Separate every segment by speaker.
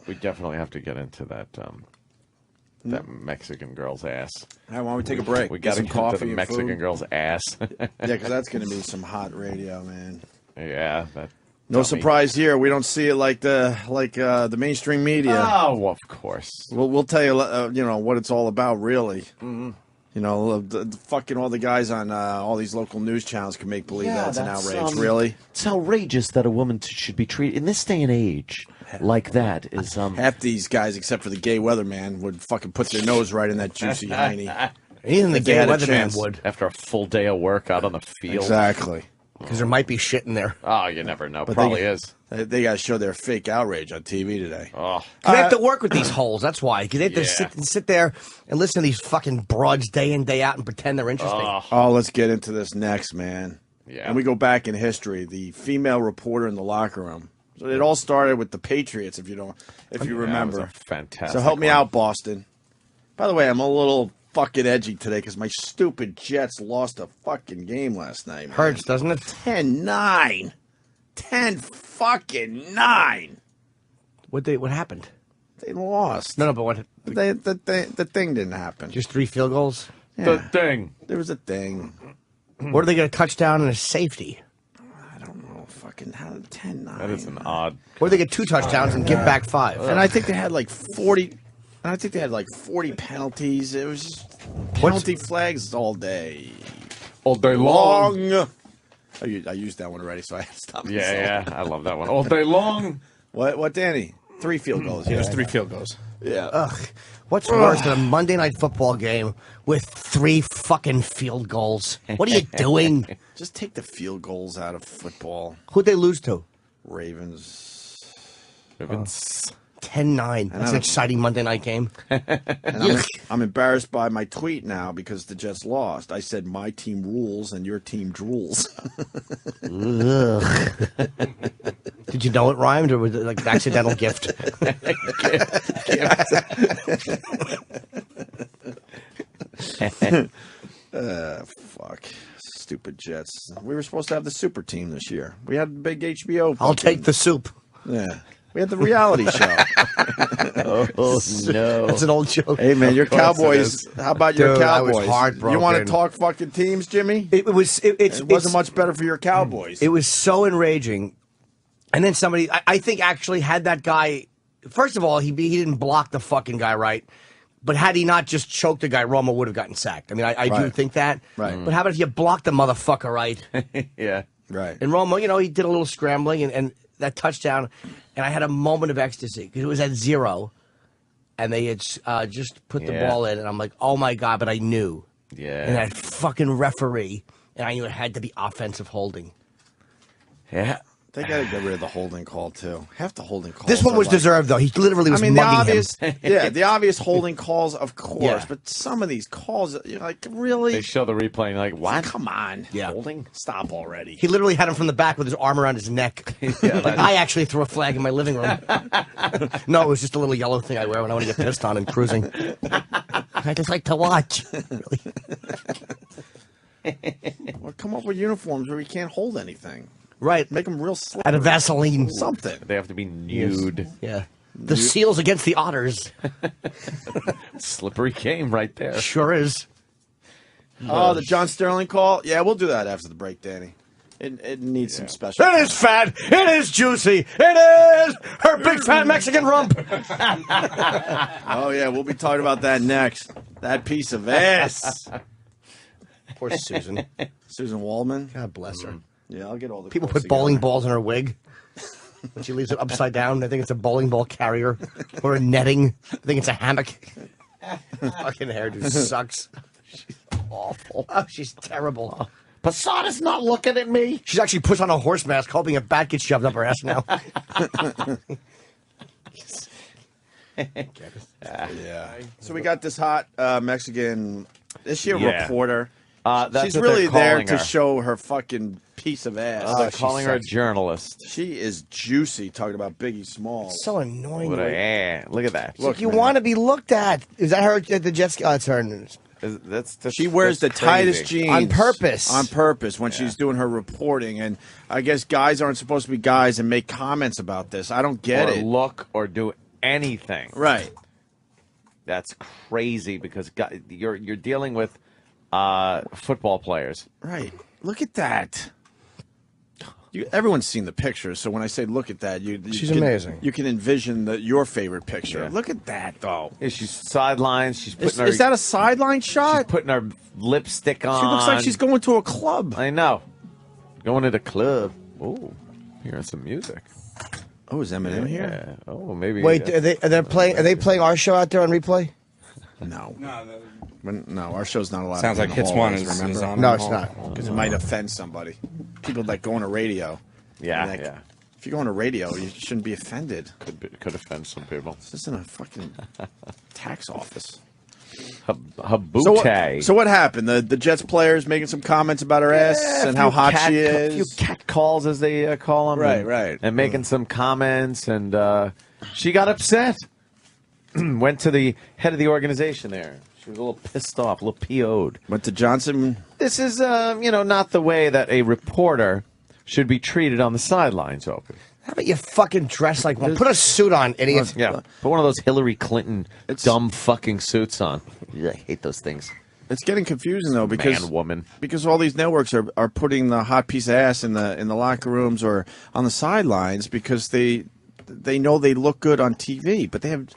Speaker 1: We definitely have to get into that that Mexican girl's ass.
Speaker 2: Why don't we take a break?
Speaker 1: We got to
Speaker 2: some
Speaker 1: get
Speaker 2: coffee
Speaker 1: into the
Speaker 2: and
Speaker 1: Mexican
Speaker 2: food?
Speaker 1: girl's ass.
Speaker 2: Yeah, because that's going to be some hot radio, man.
Speaker 1: Yeah, that.
Speaker 2: No surprise here. We don't see it like the mainstream media.
Speaker 1: Oh, well, of course.
Speaker 2: We'll tell you, what it's all about, really.
Speaker 1: Mm-hmm.
Speaker 2: You know, the fucking all the guys on all these local news channels can make believe that's an outrage. Really,
Speaker 1: it's outrageous that a woman should be treated in this day and age like that. Is
Speaker 2: half these guys, except for the gay weatherman, would fucking put their nose right in that juicy hiney.
Speaker 3: Even the gay weatherman would.
Speaker 1: After a full day of work out on the field.
Speaker 2: Exactly.
Speaker 3: Because there might be shit in there.
Speaker 1: Oh, you never know.
Speaker 2: But
Speaker 1: Probably is.
Speaker 2: They got to show their fake outrage on TV today.
Speaker 1: Oh,
Speaker 3: they have to work with these holes. That's why. Because they have to sit there and listen to these fucking broads day in, day out and pretend they're interesting.
Speaker 2: Oh, let's get into this next, man.
Speaker 1: Yeah.
Speaker 2: And we go back in history. The female reporter in the locker room. So it all started with the Patriots, if you remember.
Speaker 1: That was a fantastic.
Speaker 2: So help me
Speaker 1: one.
Speaker 2: out, Boston. By the way, I'm a little fucking edgy today because my stupid Jets lost a fucking game last night. Man.
Speaker 3: Hurts, doesn't it?
Speaker 2: 10-9. 10-9.
Speaker 3: What happened?
Speaker 2: They lost.
Speaker 3: No, but what?
Speaker 2: The thing didn't happen.
Speaker 3: Just 3 field goals?
Speaker 2: Yeah.
Speaker 1: The thing.
Speaker 2: There was a thing.
Speaker 3: Or did they get a touchdown and a safety?
Speaker 2: I don't know. Fucking how 10-9.
Speaker 1: That is an odd.
Speaker 3: Or they get 2 touchdowns and give back 5.
Speaker 2: And I think they had like 40. And I think they had like 40 penalties. It was just penalty flags all day.
Speaker 1: All day long.
Speaker 2: I used that one already, so I had to stop.
Speaker 1: Yeah, I love that one. All day long.
Speaker 2: What, Danny? 3 field goals.
Speaker 4: There's 3 field goals.
Speaker 2: Yeah.
Speaker 3: Ugh. What's worse than a Monday night football game with 3 fucking field goals? What are you doing?
Speaker 2: Just take the field goals out of football.
Speaker 3: Who'd they lose to?
Speaker 2: Ravens.
Speaker 3: 10-9. That's an exciting Monday night game.
Speaker 2: And I'm embarrassed by my tweet now because the Jets lost. I said my team rules and your team drools.
Speaker 3: Did you know it rhymed or was it like an accidental gift?
Speaker 2: Fuck. Stupid Jets. We were supposed to have the super team this year. We had the big HBO.
Speaker 3: I'll take the soup.
Speaker 2: Yeah. We had the reality show.
Speaker 1: Oh, no.
Speaker 3: That's an old joke.
Speaker 2: Hey, man, your Cowboys. How about your
Speaker 3: Dude, I
Speaker 2: Cowboys?
Speaker 3: was heartbroken.
Speaker 2: You want to talk fucking teams, Jimmy?
Speaker 3: It
Speaker 2: wasn't much better for your Cowboys.
Speaker 3: It was so enraging. And then somebody, I think, actually had that guy. First of all, he didn't block the fucking guy right. But had he not just choked the guy, Romo would have gotten sacked. I mean, I do think that.
Speaker 2: Right.
Speaker 3: But how about if you blocked the motherfucker right?
Speaker 1: Yeah.
Speaker 2: Right.
Speaker 3: And Romo, he did a little scrambling and that touchdown. And I had a moment of ecstasy because it was at 0. And they had just put the ball in. And I'm like, oh, my God. But I knew.
Speaker 1: Yeah.
Speaker 3: And that fucking referee. And I knew it had to be offensive holding.
Speaker 1: Yeah.
Speaker 2: They got to get rid of the holding call, too. Half the holding calls.
Speaker 3: This one was deserved, though. He literally was mugging him.
Speaker 2: Yeah, the obvious holding calls, of course.
Speaker 3: Yeah.
Speaker 2: But some of these calls, you're like, really?
Speaker 1: They show the replay and you're like, what?
Speaker 2: Come on.
Speaker 3: Yeah.
Speaker 1: Holding?
Speaker 2: Stop already.
Speaker 3: He literally had him from the back with his arm around his neck. Like, I actually threw a flag in my living room. No, it was just a little yellow thing I wear when I want to get pissed on and cruising. I just like to watch. Really.
Speaker 2: Well, come up with uniforms where we can't hold anything.
Speaker 3: Right.
Speaker 2: Make them real slippery.
Speaker 3: Out of Vaseline.
Speaker 2: Something.
Speaker 1: They have to be nude.
Speaker 3: Yeah. The Seals against the Otters.
Speaker 1: Slippery game right there.
Speaker 3: Sure is.
Speaker 2: Oh, the John Sterling call? Yeah, we'll do that after the break, Danny. It needs some special.
Speaker 3: It is fat. It is juicy. It is her big fat Mexican rump.
Speaker 2: Oh, yeah, we'll be talking about that next. That piece of ass.
Speaker 3: Poor Susan.
Speaker 2: Susan Waldman.
Speaker 3: God bless her.
Speaker 2: Yeah, I'll get all the
Speaker 3: People
Speaker 2: quotes
Speaker 3: put bowling
Speaker 2: together.
Speaker 3: balls in her wig. When she leaves it upside down, I think it's a bowling ball carrier or a netting. I think it's a hammock. Fucking hairdo sucks. She's awful. Oh, she's terrible.
Speaker 1: Posada's not looking at me.
Speaker 3: She's actually put on a horse mask, hoping a bat gets shoved up her ass now.
Speaker 2: Yeah. So we got this hot Mexican, is she a
Speaker 1: Yeah.
Speaker 2: reporter?
Speaker 1: That's
Speaker 2: She's
Speaker 1: what
Speaker 2: really
Speaker 1: they're
Speaker 2: there
Speaker 1: calling
Speaker 2: to
Speaker 1: her.
Speaker 2: show her fucking piece of ass.
Speaker 1: They're calling her a journalist.
Speaker 2: She is juicy talking about Biggie Smalls.
Speaker 3: So annoying.
Speaker 1: Look at that.
Speaker 2: Look,
Speaker 3: You
Speaker 2: man.
Speaker 3: want to be looked at. Is that her at the jet ski? Oh, it's her.
Speaker 2: She wears the
Speaker 1: that's
Speaker 2: tightest
Speaker 1: crazy.
Speaker 2: jeans
Speaker 3: On purpose.
Speaker 2: On purpose when she's doing her reporting, and I guess guys aren't supposed to be guys and make comments about this. I don't get
Speaker 1: or
Speaker 2: it.
Speaker 1: look or do anything.
Speaker 2: Right.
Speaker 1: That's crazy because you're dealing with football players.
Speaker 2: Right. Look at that. Everyone's seen the picture, so when I say look at that,
Speaker 3: She's amazing.
Speaker 2: You can envision your favorite picture.
Speaker 1: Yeah.
Speaker 2: Look at that, though.
Speaker 1: Yeah, she's sidelines. She's putting
Speaker 2: Is that a sideline shot?
Speaker 1: She's putting her lipstick on.
Speaker 2: She looks like she's going to a club.
Speaker 1: I know. Going to the club. Oh, hearing some music.
Speaker 2: Oh, is Eminem here?
Speaker 1: Yeah. Oh, maybe.
Speaker 3: Wait, are they playing our show out there on replay?
Speaker 2: No. No, our show's not allowed.
Speaker 4: Sounds
Speaker 2: to be
Speaker 4: like
Speaker 2: in the
Speaker 4: Hits
Speaker 2: hallways,
Speaker 4: One is
Speaker 2: remember?
Speaker 4: on.
Speaker 3: No, it's not.
Speaker 2: Because it might offend somebody. People that go on a radio.
Speaker 1: Yeah,
Speaker 2: Like,
Speaker 1: yeah.
Speaker 2: If you go on a radio, you shouldn't be offended.
Speaker 1: Could offend some people.
Speaker 2: This isn't a fucking tax office.
Speaker 1: Habute.
Speaker 2: So what happened? The Jets players making some comments about her ass and how hot she
Speaker 1: A few
Speaker 2: is.
Speaker 1: cat calls, as they call them.
Speaker 2: Right, right.
Speaker 1: And making some comments, and she got upset. Went to the head of the organization there. She was a little pissed off, a little PO'd.
Speaker 2: Went to Johnson.
Speaker 1: This is, not the way that a reporter should be treated on the sidelines, Opie.
Speaker 3: How about you fucking dress like one? Put a suit on, idiot.
Speaker 1: Yeah, put one of those Hillary Clinton
Speaker 2: It's-
Speaker 1: dumb fucking suits on. I hate those things.
Speaker 2: It's getting confusing though because
Speaker 1: Man, woman.
Speaker 2: because all these networks are putting the hot piece of ass in the locker rooms or on the sidelines because they know they look good on TV, but they have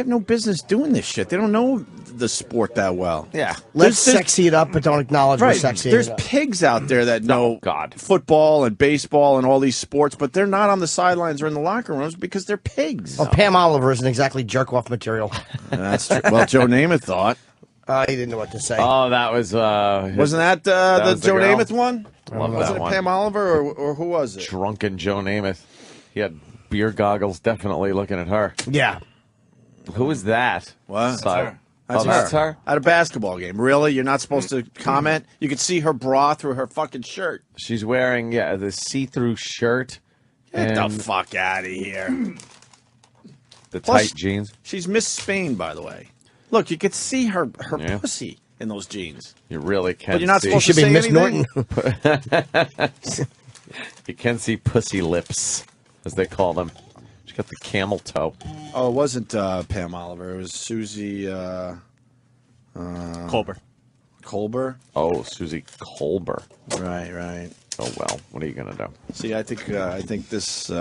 Speaker 2: no business doing this shit. They don't know the sport that well.
Speaker 1: Yeah.
Speaker 3: Let's
Speaker 2: There's-
Speaker 3: sexy it up, but don't acknowledge we're
Speaker 2: Right.
Speaker 3: sexy.
Speaker 2: There's pigs out there that know
Speaker 1: God.
Speaker 2: football and baseball and all these sports, but they're not on the sidelines or in the locker rooms because they're pigs.
Speaker 3: Well, Pam Oliver isn't exactly jerk-off material.
Speaker 2: That's true. Well, Joe Namath thought.
Speaker 3: He didn't know what to say.
Speaker 1: Oh, that was
Speaker 2: Wasn't that the
Speaker 1: was the
Speaker 2: Joe
Speaker 1: girl?
Speaker 2: Namath one?
Speaker 1: Love
Speaker 2: Was
Speaker 1: that
Speaker 2: it
Speaker 1: one.
Speaker 2: Pam Oliver or who was it?
Speaker 1: Drunken Joe Namath. He had beer goggles, definitely looking at her.
Speaker 3: Yeah.
Speaker 1: Who is that?
Speaker 2: What?
Speaker 1: Side-
Speaker 2: That's
Speaker 1: Oh, that's her?
Speaker 2: At a basketball game. Really? You're not supposed to comment? You could see her bra through her fucking shirt.
Speaker 1: She's wearing, the see-through shirt
Speaker 2: Get
Speaker 1: and
Speaker 2: the fuck out of here.
Speaker 1: the
Speaker 2: Plus-
Speaker 1: tight jeans.
Speaker 2: She's Miss Spain, by the way. Look, you could see her
Speaker 1: Yeah.
Speaker 2: pussy in those jeans.
Speaker 1: You really can
Speaker 2: But you're not
Speaker 1: see.
Speaker 2: supposed
Speaker 3: Should
Speaker 2: to
Speaker 3: be
Speaker 2: say
Speaker 3: Miss
Speaker 2: anything?
Speaker 3: Norton.
Speaker 1: You can see pussy lips, as they call them. She got the camel toe.
Speaker 2: Oh, it wasn't Pam Oliver. It was Susie
Speaker 4: Colbert.
Speaker 2: Colbert.
Speaker 1: Oh, Susie Colbert.
Speaker 2: Right.
Speaker 1: Oh, well, what are you going to do?
Speaker 2: See, I think this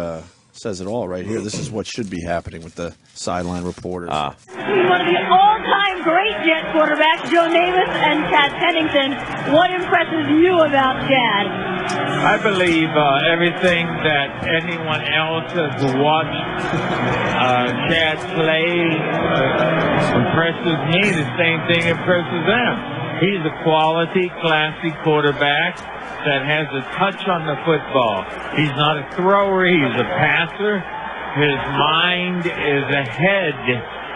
Speaker 2: says it all right here. This is what should be happening with the sideline reporters.
Speaker 1: Ah.
Speaker 5: He's one of the all-time great Jet quarterbacks, Joe Namath and Chad Pennington. What impresses you about Chad?
Speaker 6: I believe everything that anyone else has watched Chad play impresses me. The same thing impresses them. He's a quality, classy quarterback that has a touch on the football. He's not a thrower. He's a passer. His mind is ahead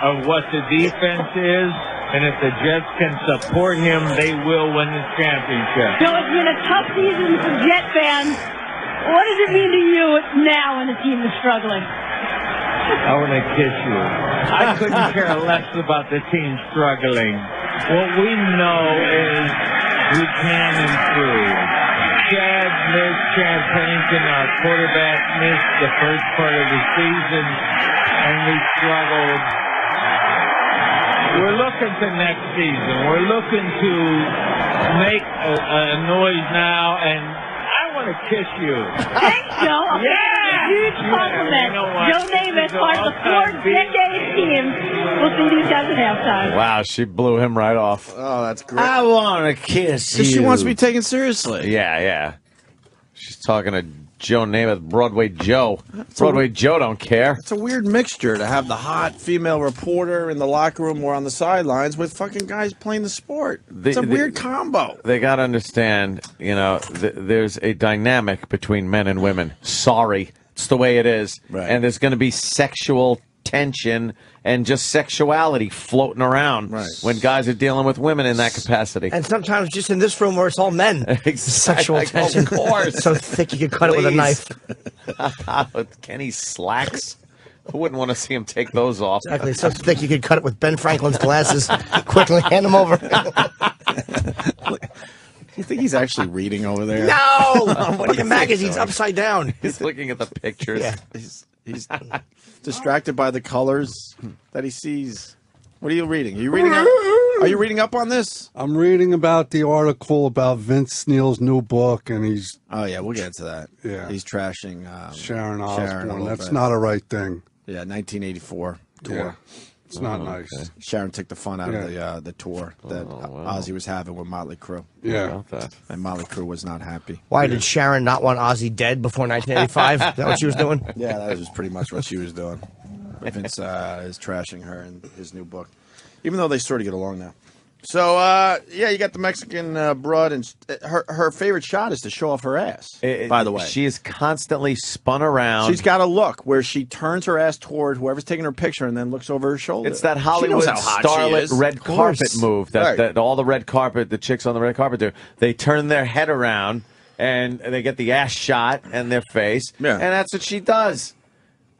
Speaker 6: of what the defense is. And if the Jets can support him, they will win the championship.
Speaker 5: Joe, it's been a tough season for Jet fans. What does it mean to you now when the team is struggling?
Speaker 6: I want to kiss you. I couldn't care less about the team struggling. What we know is we can improve. Chad Pennington, our quarterback, missed the first part of the season, and we struggled. We're looking to next season. We're looking to make a noise now, and I want to kiss you.
Speaker 5: Thanks, Joe.
Speaker 6: Yeah!
Speaker 5: Huge compliment.
Speaker 6: You know what?
Speaker 5: Joe Namath, part of the four-decade team. We'll see these guys at halftime.
Speaker 1: Wow, she blew him right off.
Speaker 2: Oh, that's great.
Speaker 1: I want to kiss you.
Speaker 2: Because she wants to be taken seriously.
Speaker 1: Yeah. She's talking to Joe Namath, Broadway Joe. Broadway Joe don't care.
Speaker 2: It's a weird mixture to have the hot female reporter in the locker room or on the sidelines with fucking guys playing the sport. It's a weird combo.
Speaker 1: They got to understand, there's a dynamic between men and women. Sorry. It's the way it is.
Speaker 2: Right.
Speaker 1: And there's going to be sexual tension and just sexuality floating around when guys are dealing with women in that capacity.
Speaker 3: And sometimes just in this room where it's all men. Sexual tension.
Speaker 1: Of course.
Speaker 3: So thick you could cut it with a knife.
Speaker 1: With Kenny's slacks. Who wouldn't want to see him take those off?
Speaker 3: Exactly. So thick you could cut it with Ben Franklin's glasses. Quickly hand them over.
Speaker 2: You think he's actually reading over there?
Speaker 3: No! Look at magazines upside down.
Speaker 1: He's looking at the pictures.
Speaker 3: Yeah.
Speaker 2: He's distracted by the colors that he sees. What are you reading? Are you reading up on this?
Speaker 4: I'm reading about the article about Vince Neil's new book, and he's
Speaker 2: Oh yeah, we'll get into that.
Speaker 4: Yeah.
Speaker 2: He's trashing
Speaker 4: Sharon
Speaker 2: a
Speaker 4: Osbourne.
Speaker 2: little
Speaker 4: That's
Speaker 2: bit.
Speaker 4: not a right thing.
Speaker 2: Yeah, 1984 tour.
Speaker 4: Yeah. It's not nice.
Speaker 1: okay.
Speaker 2: Sharon took the fun out
Speaker 4: Yeah.
Speaker 2: of the tour that
Speaker 1: wow.
Speaker 2: Ozzy was having with Motley Crue,
Speaker 4: Yeah.
Speaker 1: About that.
Speaker 2: and Motley Crue was not happy.
Speaker 3: Why did Sharon not want Ozzy dead before 1985? Is that what she was doing?
Speaker 2: Yeah, that was pretty much what she was doing. Vince is trashing her in his new book, even though they sort of get along now. So, yeah, you got the Mexican broad, and her favorite shot is to show off her ass, by the way.
Speaker 1: She is constantly spun around.
Speaker 2: She's got a look where she turns her ass toward whoever's taking her picture and then looks over her shoulder.
Speaker 1: It's that
Speaker 2: She
Speaker 1: Hollywood
Speaker 2: knows how hot she
Speaker 1: starlet
Speaker 2: is.
Speaker 1: red
Speaker 2: Of course.
Speaker 1: carpet move that,
Speaker 2: Right.
Speaker 1: that all the red carpet, the chicks on the red carpet do. They turn their head around and they get the ass shot and their face.
Speaker 2: Yeah.
Speaker 1: And that's what she does.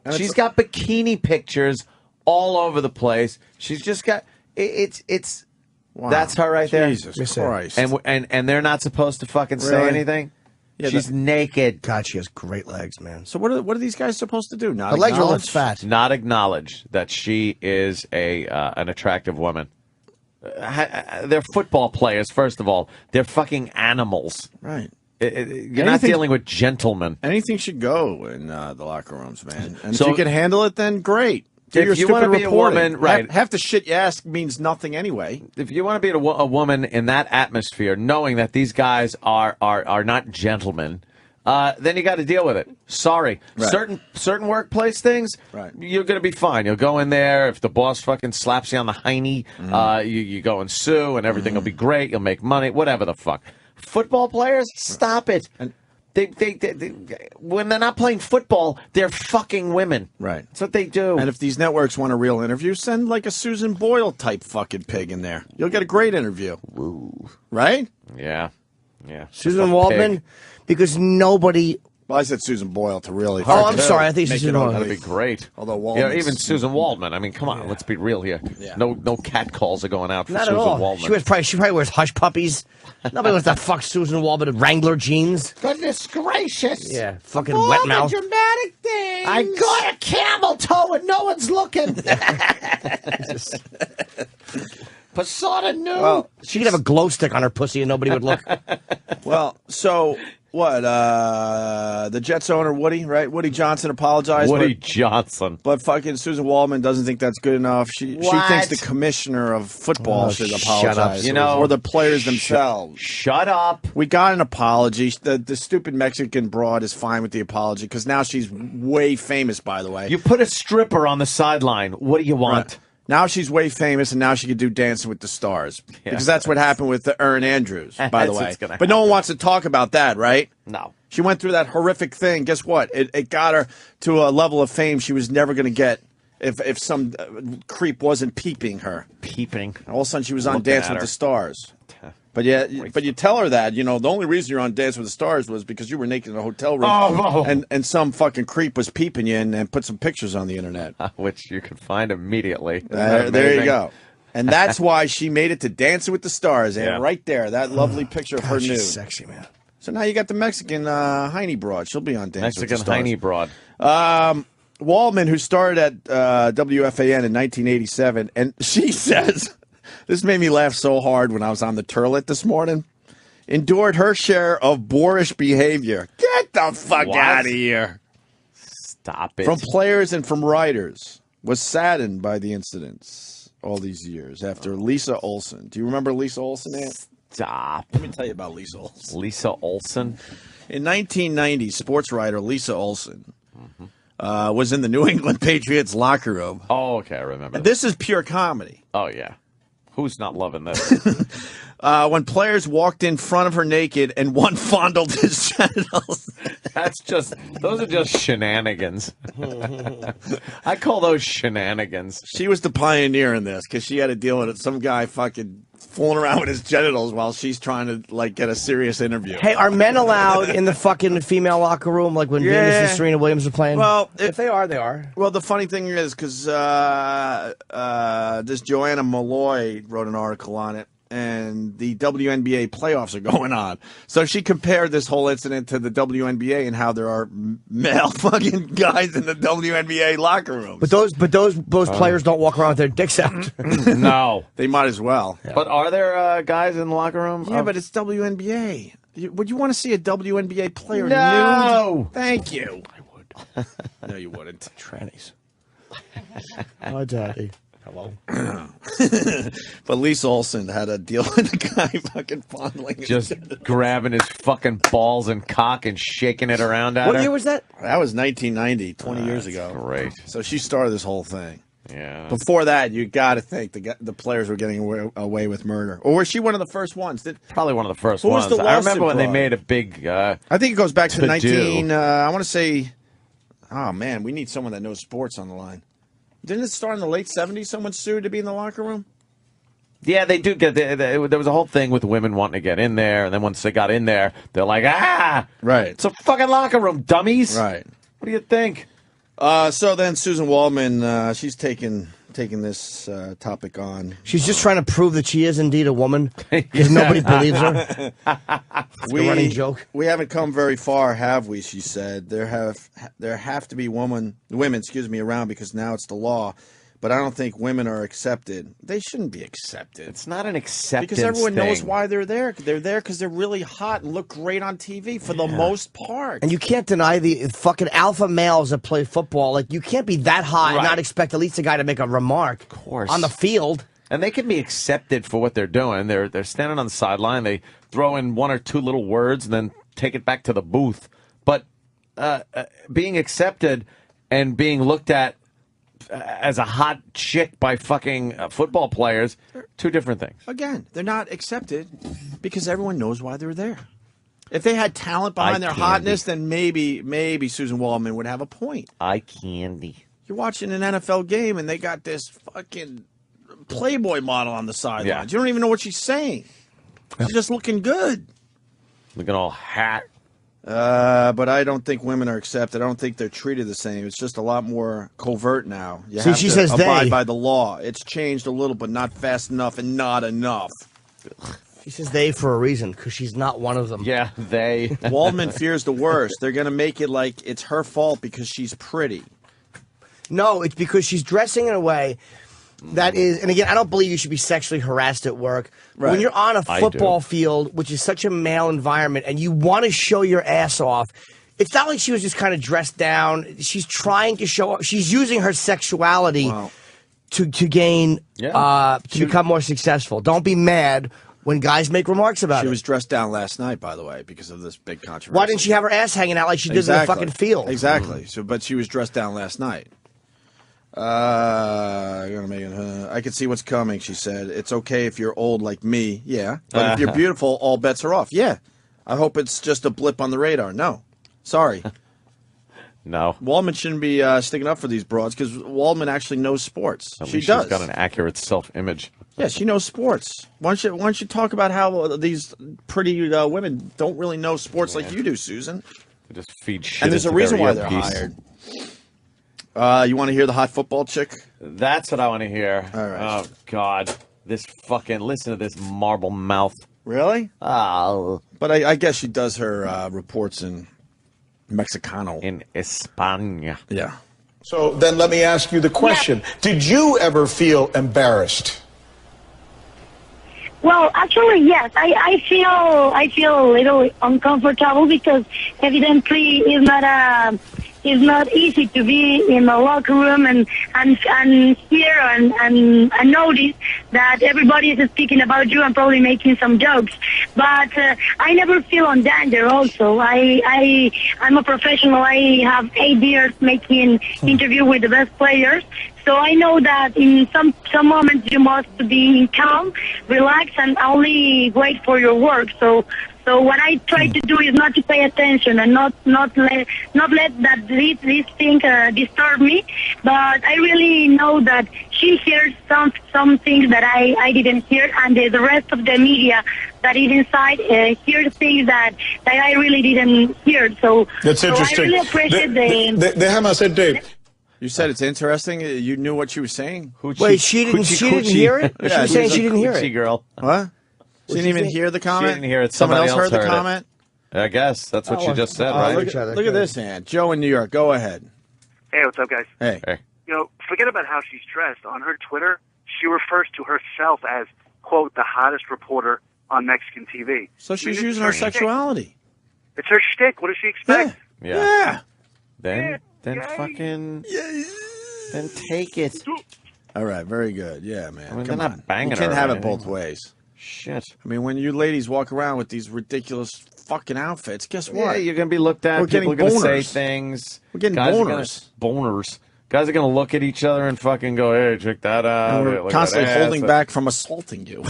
Speaker 2: And
Speaker 1: She's
Speaker 2: it's-
Speaker 1: got bikini pictures all over the place. She's just got it's
Speaker 2: Wow.
Speaker 1: that's her right there.
Speaker 2: Jesus Christ.
Speaker 1: And they're not supposed to fucking say
Speaker 2: Really?
Speaker 1: anything.
Speaker 2: Yeah,
Speaker 1: She's naked.
Speaker 3: God, she has great legs, man.
Speaker 2: So what are these guys supposed to do? Not
Speaker 3: Her legs are
Speaker 2: acknowledge?
Speaker 3: less fat.
Speaker 1: Not acknowledge that she is an attractive woman. They're football players, first of all. They're fucking animals.
Speaker 2: Right.
Speaker 1: You're not dealing with gentlemen.
Speaker 2: Anything should go in the locker rooms, man. And
Speaker 1: So-
Speaker 2: if you can handle it, then great. Do
Speaker 1: If
Speaker 2: your
Speaker 1: you
Speaker 2: stupid
Speaker 1: wanna be a
Speaker 2: reporting.
Speaker 1: woman, right.
Speaker 2: Half the shit you ask means nothing anyway.
Speaker 1: If you want to be a woman in that atmosphere, knowing that these guys are not gentlemen, then you got to deal with it. Sorry,
Speaker 2: Right.
Speaker 1: certain workplace things,
Speaker 2: Right.
Speaker 1: you're going to be fine. You'll go in there. If the boss fucking slaps you on the hiney, you go and sue, and everything will be great. You'll make money, whatever the fuck. Football players, stop it. They when they're not playing football, they're fucking women.
Speaker 2: Right.
Speaker 1: That's what they do.
Speaker 2: And if these networks want a real interview, send like a Susan Boyle type fucking pig in there. You'll get a great interview. Woo. Right?
Speaker 1: yeah.
Speaker 3: Susan
Speaker 1: Fuck
Speaker 3: Waldman,
Speaker 1: pig.
Speaker 3: because nobody.
Speaker 2: Well, I said Susan Boyle to really.
Speaker 3: Oh, I'm
Speaker 2: fucking
Speaker 3: sorry. I think
Speaker 2: make
Speaker 3: Susan
Speaker 2: it
Speaker 3: Waldman.
Speaker 2: ugly.
Speaker 1: That'd be great.
Speaker 2: Although
Speaker 1: Yeah,
Speaker 2: Waldman's-
Speaker 1: even Susan Waldman. I mean, come on, let's be real here.
Speaker 2: Yeah.
Speaker 1: No cat calls are going out for
Speaker 3: Not
Speaker 1: Susan
Speaker 3: at all.
Speaker 1: Waldman.
Speaker 3: She probably wears hush puppies. Nobody wants to fuck Susan Waldman in Wrangler jeans.
Speaker 1: Goodness gracious!
Speaker 3: Yeah, fucking wet mouth.
Speaker 2: dramatic things.
Speaker 1: I got a camel toe and no one's looking. Posada knew.
Speaker 2: Well,
Speaker 3: She could have a glow stick on her pussy and nobody would look.
Speaker 2: well, so what? The Jets owner Woody, right? Woody Johnson apologized.
Speaker 1: Woody Johnson.
Speaker 2: But fucking Susan Waldman doesn't think that's good enough. She
Speaker 1: What?
Speaker 2: thinks the commissioner of football
Speaker 3: Oh,
Speaker 2: should
Speaker 3: shut up,
Speaker 2: apologize.
Speaker 1: You know,
Speaker 2: or the players themselves.
Speaker 1: Shut up.
Speaker 2: We got an apology. The stupid Mexican broad is fine with the apology because now she's way famous. By the way,
Speaker 1: You put a stripper on the sideline. What do you want?
Speaker 2: Right. Now she's way famous, and now she can do Dancing with the Stars because that's what happened with the Erin Andrews. By the
Speaker 1: That's
Speaker 2: way,
Speaker 1: what's gonna
Speaker 2: but no one
Speaker 1: happen.
Speaker 2: wants to talk about that, right?
Speaker 1: No.
Speaker 2: She went through that horrific thing. Guess what? It got her to a level of fame she was never going to get if some creep wasn't peeping her.
Speaker 1: Peeping.
Speaker 2: And all of a sudden, she was on
Speaker 1: Looking
Speaker 2: Dancing
Speaker 1: at
Speaker 2: with
Speaker 1: her.
Speaker 2: the Stars. But you tell her that, the only reason you're on Dancing with the Stars was because you were naked in a hotel room
Speaker 1: Oh.
Speaker 2: and some fucking creep was peeping you and put some pictures on the internet.
Speaker 1: Which you could find immediately. Isn't that
Speaker 2: There you
Speaker 1: amazing?
Speaker 2: go. And that's why she made it to Dancing with the Stars. And
Speaker 1: Yeah.
Speaker 2: right there, that lovely picture of her
Speaker 3: God,
Speaker 2: nude.
Speaker 3: she's sexy, man.
Speaker 2: So now you got the Mexican Heine broad. She'll be on Dancing with the
Speaker 1: Mexican
Speaker 2: Stars.
Speaker 1: Heine broad.
Speaker 2: Waldman, who started at WFAN in 1987, and she says, this made me laugh so hard when I was on the Turlet this morning, endured her share of boorish behavior. Get the fuck
Speaker 1: What?
Speaker 2: out of here.
Speaker 1: Stop it.
Speaker 2: From players and from writers. Was saddened by the incidents all these years after Lisa Olson. Do you remember Lisa Olson, Ant?
Speaker 1: Stop.
Speaker 2: Let me tell you about Lisa Olson.
Speaker 1: Lisa Olson.
Speaker 2: In 1990, sports writer Lisa Olson was in the New England Patriots locker room.
Speaker 1: Oh, okay, I remember.
Speaker 2: This is pure comedy.
Speaker 1: Oh, yeah. Who's not loving this?
Speaker 2: When players walked in front of her naked and one fondled his genitals.
Speaker 1: Those are just shenanigans. I call those shenanigans.
Speaker 2: She was the pioneer in this because she had to deal with some guy fucking fooling around with his genitals while she's trying to get a serious interview.
Speaker 3: Hey, are men allowed in the fucking female locker room like when Venus and Serena Williams are playing?
Speaker 2: Well,
Speaker 3: if they are, they are.
Speaker 2: Well, the funny thing is because this Joanna Malloy wrote an article on it. and the WNBA playoffs are going on. So she compared this whole incident to the WNBA and how there are male fucking guys in the WNBA locker rooms.
Speaker 3: But those players don't walk around with their dicks out.
Speaker 1: No.
Speaker 2: They might as well.
Speaker 3: Yeah.
Speaker 1: But are there guys in the locker room?
Speaker 2: Yeah, but it's WNBA. Would you want to see a WNBA player
Speaker 1: No.
Speaker 2: nude? Thank you. I would. No, you wouldn't.
Speaker 3: Trannies. Hi, Daddy. Hello.
Speaker 2: But Lisa Olsen had a deal with a guy fucking fondling his
Speaker 1: Just grabbing his fucking balls and cock and shaking it around at her.
Speaker 3: What year was that?
Speaker 2: That was 1990, 20 years ago.
Speaker 1: Great.
Speaker 2: So she started this whole thing.
Speaker 1: Yeah.
Speaker 2: Before that, you got to think the players were getting away with murder. Or was she one of the first ones?
Speaker 1: Probably one of the first
Speaker 2: Who was
Speaker 1: ones.
Speaker 2: the
Speaker 1: I remember when they
Speaker 2: lawsuit
Speaker 1: made a big.
Speaker 2: I think it goes back to
Speaker 1: To
Speaker 2: 19.
Speaker 1: do.
Speaker 2: I want to say. Oh man, we need someone that knows sports on the line. Didn't it start in the late 70s? Someone sued to be in the locker room.
Speaker 1: Yeah, they do get. There was a whole thing with women wanting to get in there, and then once they got in there, they're like,
Speaker 2: Right.
Speaker 1: it's a fucking locker room, dummies.
Speaker 2: Right.
Speaker 1: What do you think?
Speaker 2: So then Susan Waldman, she's taking this topic on.
Speaker 3: She's just trying to prove that she is indeed a woman because nobody believes her. The running joke.
Speaker 2: We haven't come very far, have we? She said there have to be women, around because now it's the law. But I don't think women are accepted. They shouldn't be accepted.
Speaker 1: It's not an acceptance
Speaker 2: Because everyone knows
Speaker 1: thing.
Speaker 2: why they're there. They're there because they're really hot and look great on TV for the most part.
Speaker 3: And you can't deny the fucking alpha males that play football. Like, you can't be that high and not expect at least a guy to make a remark.
Speaker 1: Of course.
Speaker 3: On the field.
Speaker 1: And they can be accepted for what they're doing. They're standing on the sideline. They throw in one or two little words and then take it back to the booth. But being accepted and being looked at as a hot chick by fucking football players, two different things.
Speaker 2: Again, they're not accepted because everyone knows why they're there. If they had talent behind their hotness, then maybe Susan Waldman would have a point.
Speaker 1: Eye candy.
Speaker 2: You're watching an NFL game and they got this fucking Playboy model on the sidelines.
Speaker 1: Yeah.
Speaker 2: You don't even know what she's saying. She's just looking good.
Speaker 1: Looking all hat.
Speaker 2: But I don't think women are accepted. I don't think they're treated the same. It's just a lot more covert now. You have
Speaker 3: she
Speaker 2: to
Speaker 3: says
Speaker 2: abide
Speaker 3: they.
Speaker 2: by the law. It's changed a little, but not fast enough and not enough.
Speaker 3: She says they for a reason because she's not one of them.
Speaker 1: Yeah, they.
Speaker 2: Waldman fears the worst. They're going to make it like it's her fault because she's pretty.
Speaker 3: No, it's because she's dressing in a way that is, and again, I don't believe you should be sexually harassed at work.
Speaker 2: Right.
Speaker 3: When you're on a
Speaker 1: I
Speaker 3: football
Speaker 1: do.
Speaker 3: field, which is such a male environment, and you want to show your ass off, it's not like she was just kind of dressed down. She's trying to show up. She's using her sexuality
Speaker 2: Wow.
Speaker 3: to gain, to become more successful. Don't be mad when guys make remarks about
Speaker 2: She
Speaker 3: it.
Speaker 2: was dressed down last night, by the way, because of this big controversy.
Speaker 3: Why didn't she have her ass hanging out like she did in the fucking field?
Speaker 2: Exactly. So, but she was dressed down last night. I can see what's coming, she said. It's okay if you're old like me. Yeah. But if you're beautiful, all bets are off. Yeah. I hope it's just a blip on the radar. No. Sorry.
Speaker 1: No.
Speaker 2: Waldman shouldn't be sticking up for these broads because Waldman actually knows sports.
Speaker 1: At
Speaker 2: She
Speaker 1: least
Speaker 2: does.
Speaker 1: She's got an accurate self-image.
Speaker 2: Yeah, she knows sports. Why don't you talk about how these pretty women don't really know sports like you do, Susan?
Speaker 1: They just feed shit.
Speaker 2: And there's a
Speaker 1: into
Speaker 2: reason
Speaker 1: their
Speaker 2: why they're
Speaker 1: earpiece.
Speaker 2: hired. You want to hear the hot football chick?
Speaker 1: That's what I want to hear.
Speaker 2: All right.
Speaker 1: Oh, God. Listen to this marble mouth.
Speaker 2: Really?
Speaker 1: Oh.
Speaker 2: But I guess she does her reports in Mexicano.
Speaker 1: In España.
Speaker 2: Yeah.
Speaker 7: So then let me ask you the question. Did you ever feel embarrassed?
Speaker 5: Well, actually, yes. I feel a little uncomfortable because evidently it's not easy to be in a locker room and hear and notice that everybody is speaking about you and probably making some jokes. But I never feel on danger. Also, I'm a professional. I have 8 years making interview with the best players. So I know that in some moments you must be calm, relax, and only wait for your work. So what I try to do is not to pay attention and not let that this thing disturb me. But I really know that she hears some things that I didn't hear, and the rest of the media that is inside hears things that I really didn't hear. So
Speaker 7: That's interesting.
Speaker 5: I really appreciate
Speaker 7: Déjame hacer, Dave.
Speaker 2: You said it's interesting. You knew what she was saying?
Speaker 3: Wait, she didn't hear it? She was saying she didn't hear
Speaker 1: Coochie
Speaker 3: it.
Speaker 1: girl.
Speaker 2: What? She didn't even hear the comment?
Speaker 1: She didn't hear it.
Speaker 2: Someone
Speaker 1: Somebody
Speaker 2: else heard the
Speaker 1: it.
Speaker 2: comment?
Speaker 1: I guess. That's what she just said, right?
Speaker 2: Look at this, man. Joe in New York. Go ahead.
Speaker 8: Hey, what's up, guys?
Speaker 2: Hey.
Speaker 8: You know, forget about how she's dressed. On her Twitter, she refers to herself as, quote, the hottest reporter on Mexican TV.
Speaker 2: So she's using her sexuality.
Speaker 8: It's her shtick. What does she expect?
Speaker 1: Yeah. Then fucking... Then take it.
Speaker 2: All right, very good. Yeah, man.
Speaker 1: I mean,
Speaker 2: Come
Speaker 1: they're
Speaker 2: on.
Speaker 1: not banging
Speaker 2: You can't
Speaker 1: her or
Speaker 2: have it
Speaker 1: anything.
Speaker 2: both ways.
Speaker 1: Shit.
Speaker 2: I mean, when you ladies walk around with these ridiculous fucking outfits, guess what?
Speaker 1: Yeah, you're going to be looked at.
Speaker 2: We're
Speaker 1: People
Speaker 2: getting
Speaker 1: are going to say
Speaker 2: boners.
Speaker 1: things.
Speaker 2: We're getting
Speaker 1: Guys are
Speaker 2: boners.
Speaker 1: Boners. Guys are going to look at each other and fucking go, hey, check that out.
Speaker 2: And
Speaker 1: Hey,
Speaker 2: we're
Speaker 1: look at
Speaker 2: constantly
Speaker 1: that
Speaker 2: holding
Speaker 1: ass.
Speaker 2: back from assaulting you.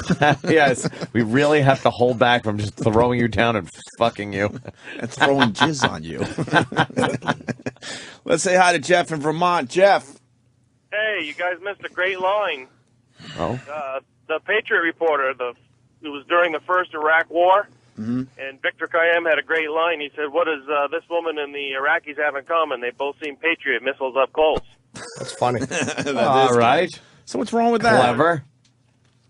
Speaker 1: Yes, we really have to hold back from just throwing you down and fucking you.
Speaker 2: And throwing jizz on you. Let's say hi to Jeff in Vermont. Jeff.
Speaker 9: Hey, you guys missed a great line.
Speaker 1: Oh?
Speaker 9: The Patriot reporter, it was during the first Iraq War, and Victor Kayem had a great line. He said, what does this woman and the Iraqis have in common? They both seen Patriot missiles up close.
Speaker 3: That's funny.
Speaker 1: All right.
Speaker 2: So what's wrong with that?
Speaker 1: Clever.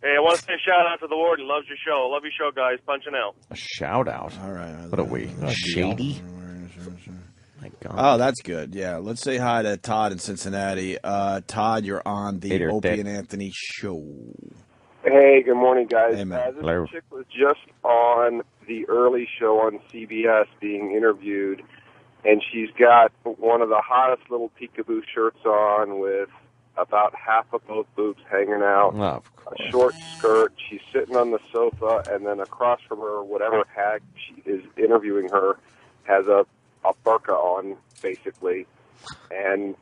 Speaker 9: Hey, I want to say a shout-out to the warden. Loves your show. Love your show, guys. Punching out.
Speaker 1: A shout out.
Speaker 2: All right.
Speaker 1: What are we? Shady? My God.
Speaker 2: Oh, that's good. Yeah. Let's say hi to Todd in Cincinnati. Todd, you're on the
Speaker 1: Hey there,
Speaker 2: Opie
Speaker 1: Dick.
Speaker 2: and Anthony show.
Speaker 10: Hey, good morning, guys.
Speaker 2: Hey, man.
Speaker 10: This
Speaker 1: Hello.
Speaker 10: chick was just on the early show on CBS being interviewed, and she's got one of the hottest little peekaboo shirts on with about half of both boobs hanging out,
Speaker 1: Oh, of course.
Speaker 10: a short skirt. She's sitting on the sofa, and then across from her, whatever hag she is interviewing her has a burqa on, basically. And,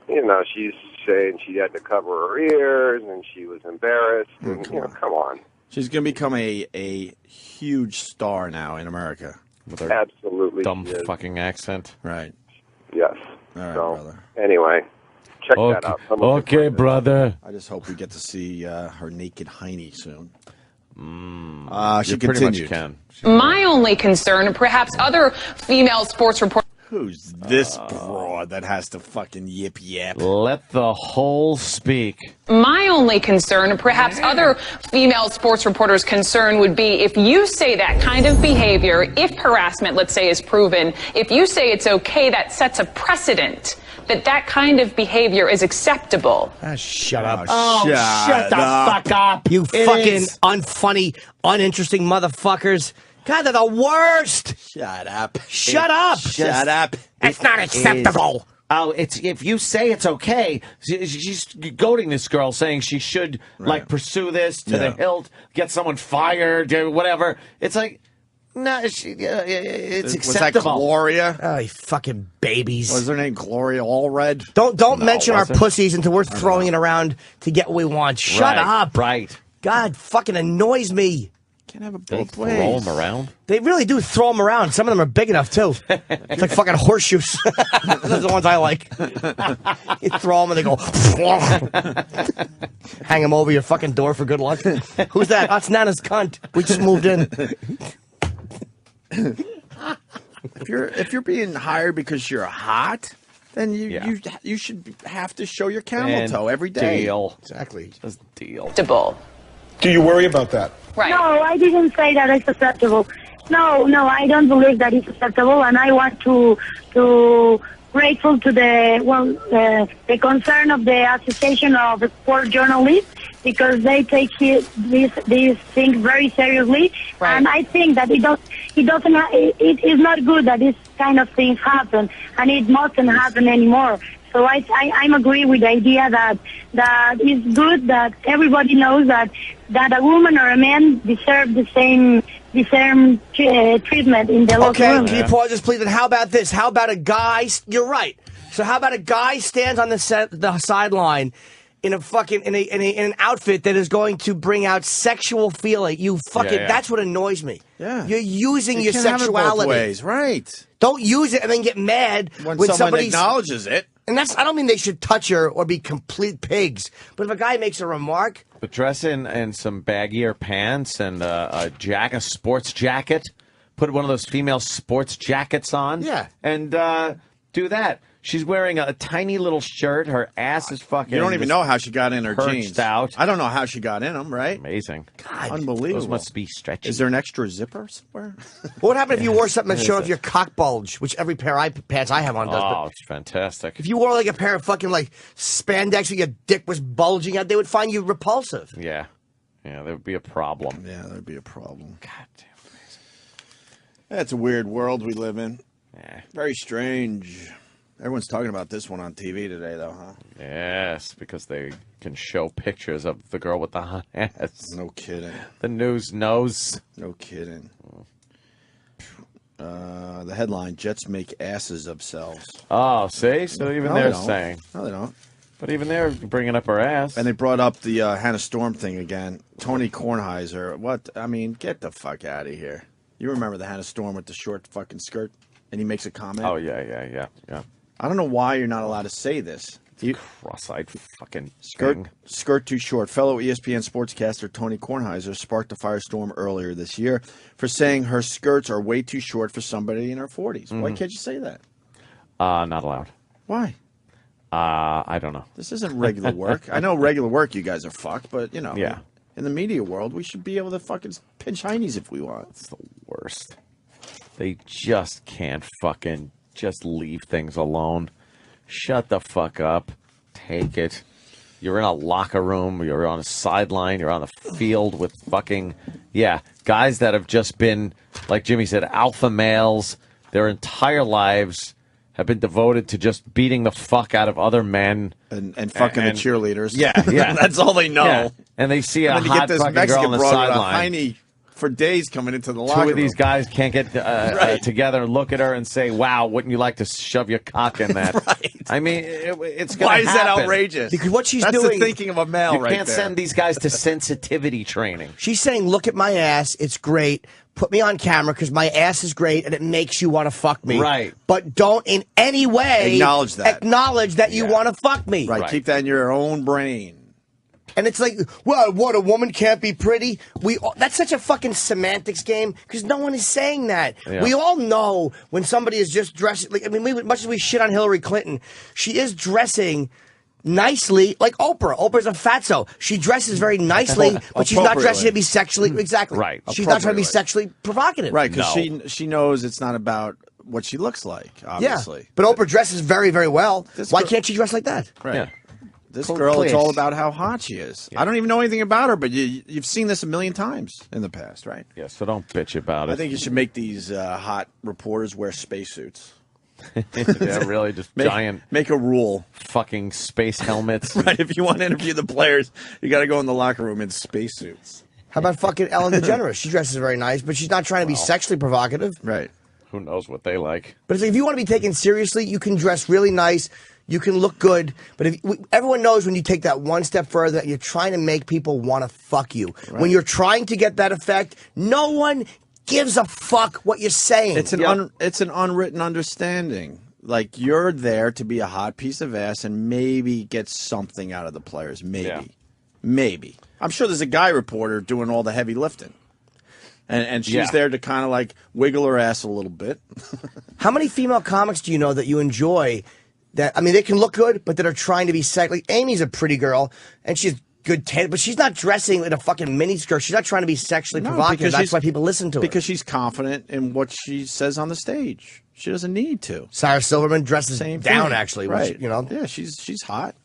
Speaker 10: you know, she's saying she had to cover her ears, and she was embarrassed. And, you know, come on.
Speaker 2: She's going to become a huge star now in America.
Speaker 1: With her
Speaker 10: Absolutely.
Speaker 1: dumb
Speaker 10: she is.
Speaker 1: fucking accent.
Speaker 2: Right.
Speaker 10: Yes.
Speaker 2: All right,
Speaker 10: So,
Speaker 2: brother.
Speaker 10: anyway, check that out. Someone should find it.
Speaker 1: brother.
Speaker 2: I just hope we get to see her naked hiney soon. She
Speaker 1: You pretty much
Speaker 2: continued.
Speaker 1: can.
Speaker 11: My only concern, perhaps other female sports reporters.
Speaker 2: Who's this broad that has to fucking yip yap?
Speaker 1: Let the whole speak.
Speaker 11: My only concern, perhaps other female sports reporters' concern would be if you say that kind of behavior, if harassment, let's say, is proven, if you say it's okay, that sets a precedent that that kind of behavior is acceptable.
Speaker 3: Shut up.
Speaker 2: Oh, shut
Speaker 1: the fuck up.
Speaker 3: You
Speaker 1: It
Speaker 3: fucking
Speaker 1: is.
Speaker 3: unfunny, uninteresting motherfuckers. God, they're the worst.
Speaker 2: Shut up.
Speaker 3: Shut up.
Speaker 2: Shut up.
Speaker 3: It's not acceptable.
Speaker 1: Oh, it's if you say it's okay. She's goading this girl, saying she should like pursue this to the
Speaker 2: Yeah.
Speaker 1: hilt, get someone fired, whatever. It's like, no, it's
Speaker 2: Was that
Speaker 1: acceptable.
Speaker 2: Gloria?
Speaker 3: Oh, you fucking babies.
Speaker 2: Was her name Gloria Allred?
Speaker 3: Don't mention our
Speaker 1: was it?
Speaker 3: pussies until we're throwing it around to get what we want. Shut
Speaker 1: Right,
Speaker 3: up.
Speaker 1: Right.
Speaker 3: God fucking annoys me.
Speaker 2: Can't have it
Speaker 1: They
Speaker 2: both
Speaker 1: throw
Speaker 2: ways.
Speaker 1: them around.
Speaker 3: They really do throw them around. Some of them are big enough, too. It's like fucking horseshoes. Those are the ones I like. You throw them and they go... Hang them over your fucking door for good luck. Who's that? That's Nana's cunt. We just moved in.
Speaker 2: If you're being hired because you're hot, then you should have to show your camel
Speaker 1: And
Speaker 2: toe every day.
Speaker 1: Deal.
Speaker 3: Exactly.
Speaker 1: Just deal.
Speaker 11: Acceptable.
Speaker 7: Do you worry about that?
Speaker 11: Right.
Speaker 5: No, I didn't say that it's acceptable. No, I don't believe that it's acceptable, and I want to grateful to the concern of the Association of Sport Journalists because they take these things very seriously,
Speaker 11: Right.
Speaker 5: and I think that it is not good that this kind of things happen, and it mustn't happen anymore. So I'm agree with the idea that it's good that everybody knows that a woman or a man deserve the same treatment in the locker
Speaker 3: Okay,
Speaker 5: room.
Speaker 3: can you pause this, please? And how about this? How about a guy? You're right. So how about a guy stands on the sideline in a fucking in an outfit that is going to bring out sexual feeling? You fucking.
Speaker 1: Yeah.
Speaker 3: That's what annoys me.
Speaker 2: Yeah.
Speaker 3: You're using
Speaker 2: You
Speaker 3: your
Speaker 2: can't have it both
Speaker 3: sexuality.
Speaker 2: ways, right?
Speaker 3: Don't use it and then get mad
Speaker 2: When someone
Speaker 3: somebody's.
Speaker 2: acknowledges it.
Speaker 3: And I don't mean they should touch her or be complete pigs. But if a guy makes a remark,
Speaker 1: But dress in some baggier pants and a sports jacket. Put one of those female sports jackets on.
Speaker 3: Yeah.
Speaker 1: And do that. She's wearing a tiny little shirt. Her ass is fucking.
Speaker 2: You don't even know how she got in her
Speaker 1: perched
Speaker 2: jeans.
Speaker 1: out.
Speaker 2: I don't know how she got in them, right?
Speaker 1: Amazing.
Speaker 3: God,
Speaker 2: unbelievable.
Speaker 1: Those must be stretchy.
Speaker 2: Is there an extra zipper somewhere?
Speaker 3: What happened if you wore something that showed off your cock bulge, which every pair of pants I have on does?
Speaker 1: Oh, it's fantastic.
Speaker 3: If you wore like a pair of fucking like spandex where your dick was bulging out, they would find you repulsive.
Speaker 1: Yeah. Yeah, there would be a problem.
Speaker 2: Yeah, there'd be a problem.
Speaker 1: God damn.
Speaker 2: That's a weird world we live in.
Speaker 1: Yeah.
Speaker 2: Very strange. Everyone's talking about this one on TV today, though, huh?
Speaker 1: Yes, because they can show pictures of the girl with the hot ass.
Speaker 2: No kidding.
Speaker 1: The news knows.
Speaker 2: No kidding. The headline, Jets make asses of selves.
Speaker 1: Oh, see? So even
Speaker 2: No,
Speaker 1: they're
Speaker 2: they don't.
Speaker 1: saying.
Speaker 2: No, they don't.
Speaker 1: But even they're bringing up her ass.
Speaker 2: And they brought up the Hannah Storm thing again. Tony Kornheiser. What? I mean, get the fuck out of here. You remember the Hannah Storm with the short fucking skirt? And he makes a comment?
Speaker 1: Oh, yeah.
Speaker 2: I don't know why you're not allowed to say this.
Speaker 1: Cross-eyed fucking
Speaker 2: Skirt too short. Fellow ESPN sportscaster Tony Kornheiser sparked a firestorm earlier this year for saying her skirts are way too short for somebody in her 40s. Why can't you say that?
Speaker 1: Not allowed.
Speaker 2: Why?
Speaker 1: I don't know.
Speaker 2: This isn't regular work. I know regular work you guys are fucked, but, you know.
Speaker 1: Yeah.
Speaker 2: In the media world, we should be able to fucking pinch heinies if we want.
Speaker 1: It's the worst. They just can't fucking just leave things alone. Shut the fuck up. Take it. You're in a locker room. You're on a sideline. You're on the field with fucking, guys that have just been, like Jimmy said, alpha males. Their entire lives have been devoted to just beating the fuck out of other men.
Speaker 2: And fucking the cheerleaders.
Speaker 1: Yeah.
Speaker 2: That's all they know.
Speaker 1: Yeah. And they see a
Speaker 2: and then you
Speaker 1: hot
Speaker 2: get this
Speaker 1: fucking
Speaker 2: Mexican
Speaker 1: girl on the
Speaker 2: broad with a
Speaker 1: sideline.
Speaker 2: heiny for days coming into the locker
Speaker 1: Two of these
Speaker 2: room.
Speaker 1: guys can't get together and look at her and say, wow, wouldn't you like to shove your cock in that?
Speaker 2: Right.
Speaker 1: I mean, it's going to
Speaker 2: Why is that
Speaker 1: happen.
Speaker 2: outrageous?
Speaker 3: Because what she's
Speaker 2: That's
Speaker 3: doing,
Speaker 2: the thinking of a male
Speaker 1: You
Speaker 2: right
Speaker 1: can't
Speaker 2: there.
Speaker 1: send these guys to sensitivity training.
Speaker 3: she's saying, look at my ass, it's great. Put me on camera because my ass is great and it makes you want to fuck me.
Speaker 1: Right.
Speaker 3: But don't in any way
Speaker 2: Acknowledge that.
Speaker 3: you want to fuck me.
Speaker 2: Right, keep that in your own brain.
Speaker 3: And it's like, well, what, a woman can't be pretty? That's such a fucking semantics game because no one is saying that.
Speaker 1: Yeah.
Speaker 3: We all know when somebody is just dressed. Like, I mean, much as we shit on Hillary Clinton, she is dressing nicely, like Oprah. Oprah's a fatso. She dresses very nicely, but she's not dressing to be sexually. Exactly.
Speaker 1: Right.
Speaker 3: She's not trying to be sexually provocative.
Speaker 2: Right, because she knows it's not about what she looks like, obviously.
Speaker 3: Yeah. But Oprah dresses very, very well. Why can't she dress like that?
Speaker 2: Right.
Speaker 1: Yeah.
Speaker 2: This
Speaker 1: Please.
Speaker 2: girl, it's all about how hot she is. I don't even know anything about her, but you've seen this a million times in the past, right?
Speaker 1: Yeah, so don't bitch about it.
Speaker 2: I think you should make these hot reporters wear spacesuits.
Speaker 1: Yeah, really, just giant
Speaker 2: Make a rule.
Speaker 1: fucking space helmets.
Speaker 2: Right, if you want to interview the players, you got to go in the locker room in spacesuits.
Speaker 3: How about fucking Ellen DeGeneres? She dresses very nice, but she's not trying to be sexually provocative.
Speaker 2: Right.
Speaker 1: Who knows what they like?
Speaker 3: But it's like, if you want to be taken seriously, you can dress really nice. You can look good, but everyone knows when you take that one step further, you're trying to make people want to fuck you.
Speaker 2: Right.
Speaker 3: When you're trying to get that effect, no one gives a fuck what you're saying.
Speaker 2: It's an unwritten understanding. Like, you're there to be a hot piece of ass and maybe get something out of the players. Maybe.
Speaker 1: Yeah.
Speaker 2: Maybe. I'm sure there's a guy reporter doing all the heavy lifting. And she's there to kind of like wiggle her ass a little bit.
Speaker 3: How many female comics do you know that you enjoy that, I mean, they can look good, but that are trying to be sexy? Like, Amy's a pretty girl, and she's good taste, but she's not dressing in a fucking miniskirt. She's not trying to be sexually provocative. That's why people listen to her.
Speaker 2: Because she's confident in what she says on the stage. She doesn't need to.
Speaker 3: Sarah Silverman dresses
Speaker 2: Same
Speaker 3: down,
Speaker 2: thing.
Speaker 3: actually.
Speaker 2: Right.
Speaker 3: Which, you know.
Speaker 2: Yeah, she's hot.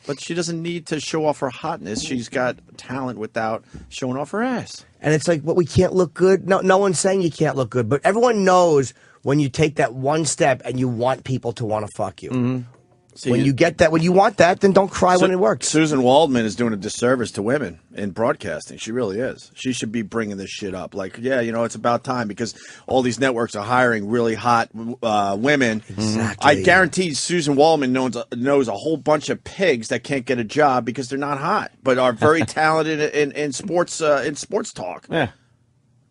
Speaker 2: But she doesn't need to show off her hotness. She's got talent without showing off her ass.
Speaker 3: And it's like, we can't look good. No one's saying you can't look good, but everyone knows when you take that one step and you want people to want to fuck you.
Speaker 2: Mm-hmm. See,
Speaker 3: when you get that, when you want that, then don't cry when it works.
Speaker 2: Susan Waldman is doing a disservice to women in broadcasting. She really is. She should be bringing this shit up. Like, yeah, you know, it's about time because all these networks are hiring really hot women.
Speaker 3: Exactly.
Speaker 2: I guarantee Susan Waldman knows a whole bunch of pigs that can't get a job because they're not hot, but are very talented in sports talk.
Speaker 1: Yeah.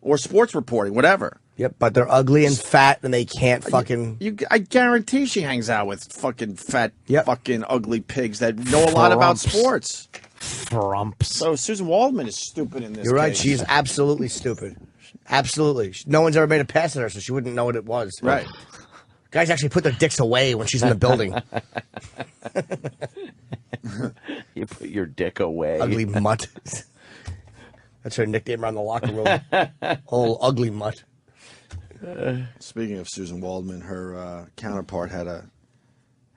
Speaker 2: Or sports reporting, whatever.
Speaker 3: Yep, but they're ugly and fat, and they can't fucking.
Speaker 2: I guarantee she hangs out with fucking fat,
Speaker 3: Yep.
Speaker 2: fucking ugly pigs that know a lot about
Speaker 1: Frumps.
Speaker 2: sports.
Speaker 1: Frumps.
Speaker 2: So Susan Waldman is stupid in this.
Speaker 3: You're right.
Speaker 2: case.
Speaker 3: She's absolutely stupid. Absolutely. No one's ever made a pass at her, so she wouldn't know what it was.
Speaker 2: Right.
Speaker 3: Guys actually put their dicks away when she's in the building.
Speaker 1: You put your dick away.
Speaker 3: Ugly mutt. That's her nickname around the locker room. Old ugly mutt.
Speaker 2: Speaking of Susan Waldman, her counterpart had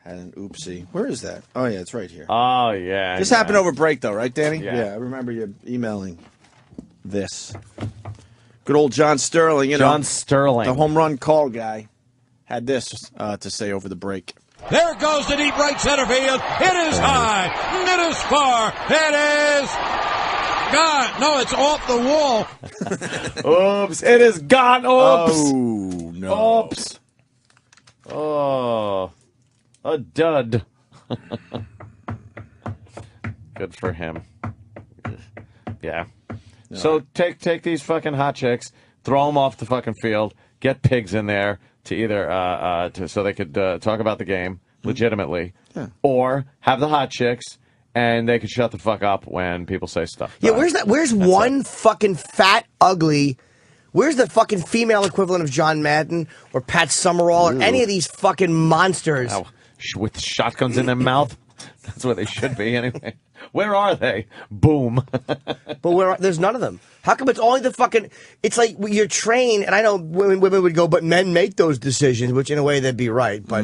Speaker 2: an oopsie. Where is that? Oh, yeah, it's right here.
Speaker 1: Oh, yeah.
Speaker 2: This happened over break, though, right, Danny?
Speaker 1: Yeah.
Speaker 2: I remember you emailing this. Good old John Sterling,
Speaker 1: John Sterling.
Speaker 2: the home run call guy, had this to say over the break.
Speaker 12: There goes the deep right center field. It is high. It is far. It is gone. No, it's off the wall.
Speaker 1: Oops. It is gone. Oops.
Speaker 2: Oh, no.
Speaker 1: Oops. Oh. A dud. Good for him. Yeah.
Speaker 2: No.
Speaker 1: So take these fucking hot chicks, throw them off the fucking field, get pigs in there to either so they could talk about the game legitimately, or have the hot chicks and they could shut the fuck up when people say stuff.
Speaker 3: Yeah, where's one fucking fat, ugly... Where's the fucking female equivalent of John Madden or Pat Summerall or any of these fucking monsters?
Speaker 1: Wow. With shotguns in their mouth? That's where they should be anyway. Where are they? Boom.
Speaker 3: But there's none of them. How come it's only the fucking... It's like you're trained, and I know women would go, but men make those decisions, which in a way they'd be right, but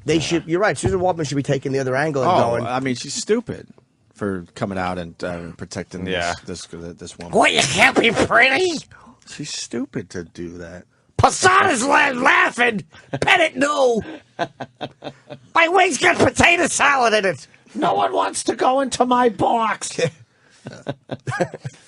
Speaker 3: they should... You're right. Susan Waldman should be taking the other angle and going...
Speaker 2: I mean, she's stupid for coming out and protecting this woman.
Speaker 3: What, you can't be pretty?
Speaker 2: She's stupid to do that.
Speaker 3: Posada's laughing. Pettit knew. My wings got potato salad in it.
Speaker 1: No one wants to go into my box.